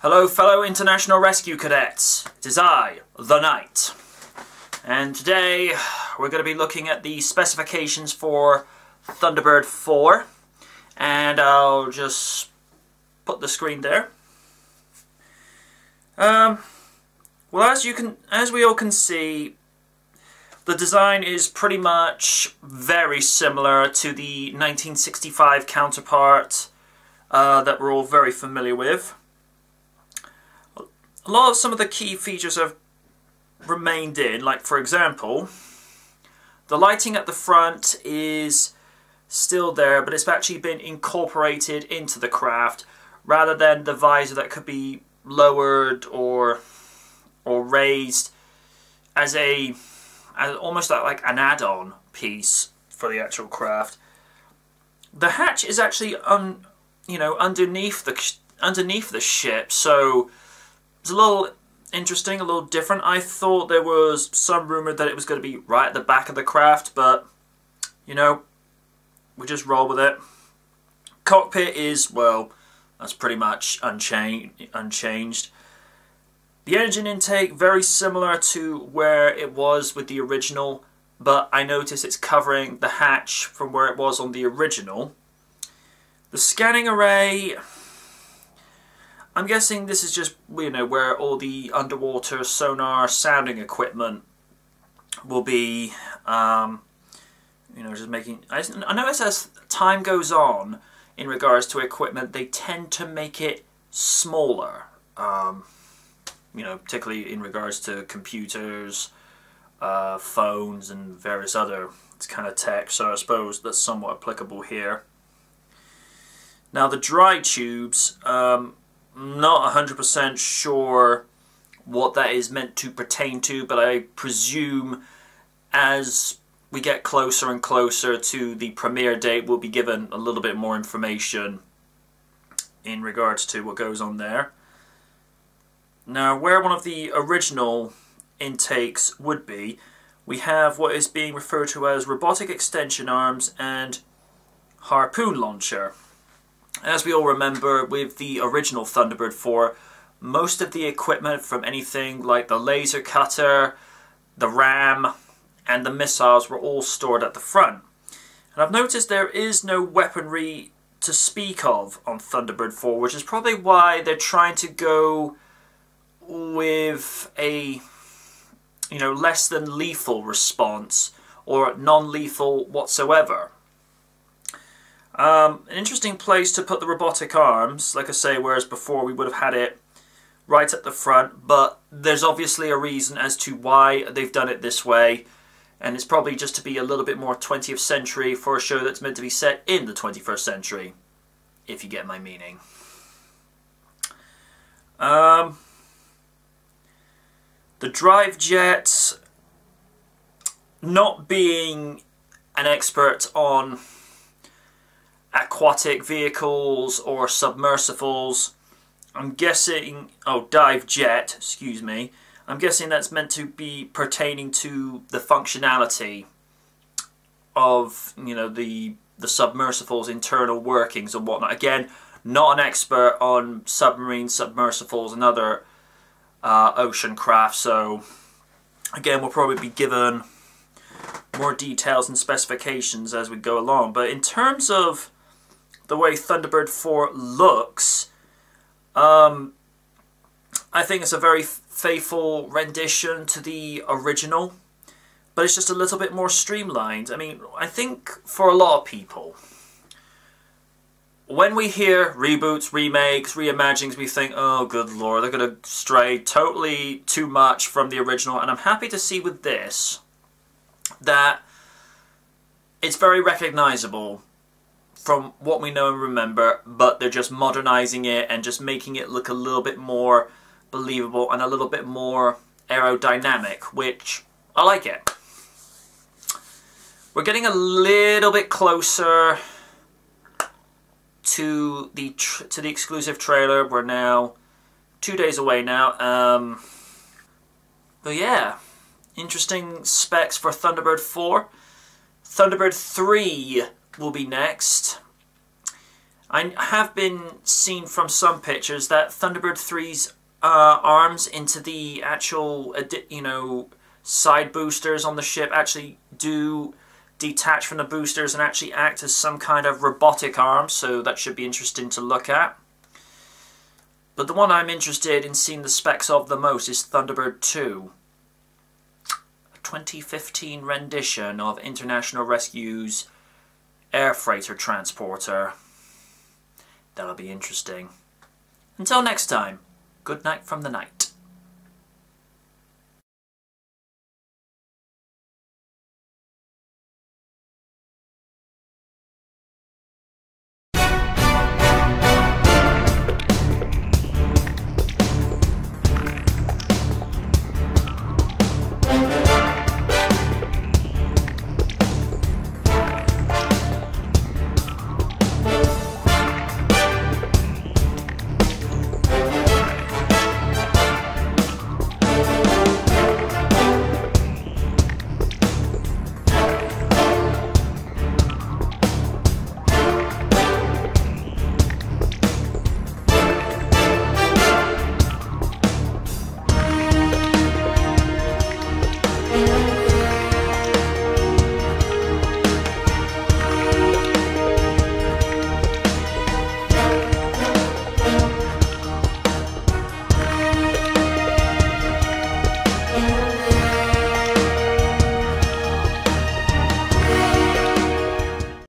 Hello fellow International Rescue Cadets, it is I, the Knight, and today we're going to be looking at the specifications for Thunderbird 4, and I'll just put the screen there. Well, as we all can see, the design is pretty much very similar to the 1965 counterpart that we're all very familiar with. A lot of some of the key features have remained in, like for example, the lighting at the front is still there, but it's actually been incorporated into the craft rather than the visor that could be lowered or raised as almost like an add-on piece for the actual craft. The hatch is actually underneath the ship, so it's a little interesting, a little different. I thought there was some rumour that it was going to be right at the back of the craft, but you know, we just roll with it. Cockpit is, well, that's pretty much unchanged. The engine intake, very similar to where it was with the original, but I notice it's covering the hatch from where it was on the original. The scanning array, I'm guessing this is just, you know, where all the underwater sonar sounding equipment will be, you know, just making... I notice as time goes on, in regards to equipment, they tend to make it smaller. You know, particularly in regards to computers, phones, and various other kind of tech, so I suppose that's somewhat applicable here. Now the dry tubes, not 100% sure what that is meant to pertain to, but I presume as we get closer and closer to the premiere date, we'll be given a little bit more information in regards to what goes on there. Now, where one of the original intakes would be, we have what is being referred to as robotic extension arms and harpoon launcher. As we all remember, with the original Thunderbird 4, most of the equipment from anything like the laser cutter, the ram, and the missiles were all stored at the front. And I've noticed there is no weaponry to speak of on Thunderbird 4, which is probably why they're trying to go with a, you know, less than lethal response, or non-lethal whatsoever. An interesting place to put the robotic arms, like I say, whereas before we would have had it right at the front, but there's obviously a reason as to why they've done it this way, and it's probably just to be a little bit more 20th century for a show that's meant to be set in the 21st century, if you get my meaning. The drive jets, not being an expert on aquatic vehicles or submersibles, I'm guessing, oh, dive jet, excuse me, I'm guessing that's meant to be pertaining to the functionality of, you know, the submersible's internal workings and whatnot. Again, not an expert on submarines, submersibles and other ocean craft, so again we'll probably be given more details and specifications as we go along. But in terms of the way Thunderbird 4 looks, I think it's a very faithful rendition to the original, but it's just a little bit more streamlined. I mean, I think for a lot of people, when we hear reboots, remakes, reimaginings, we think, oh good lord, they're going to stray totally too much from the original, and I'm happy to see with this that it's very recognisable from what we know and remember, but they're just modernising it and just making it look a little bit more believable and a little bit more aerodynamic, which I like it. We're getting a little bit closer to the exclusive trailer. We're now 2 days away now. But yeah, interesting specs for Thunderbird 4. Thunderbird 3 will be next. I have been seen from some pictures that Thunderbird 3's arms into the actual, side boosters on the ship actually do detach from the boosters and actually act as some kind of robotic arm, so that should be interesting to look at. But the one I'm interested in seeing the specs of the most is Thunderbird 2. A 2015 rendition of International Rescue's air freighter transporter. That'll be interesting. Until next time, good night from the night.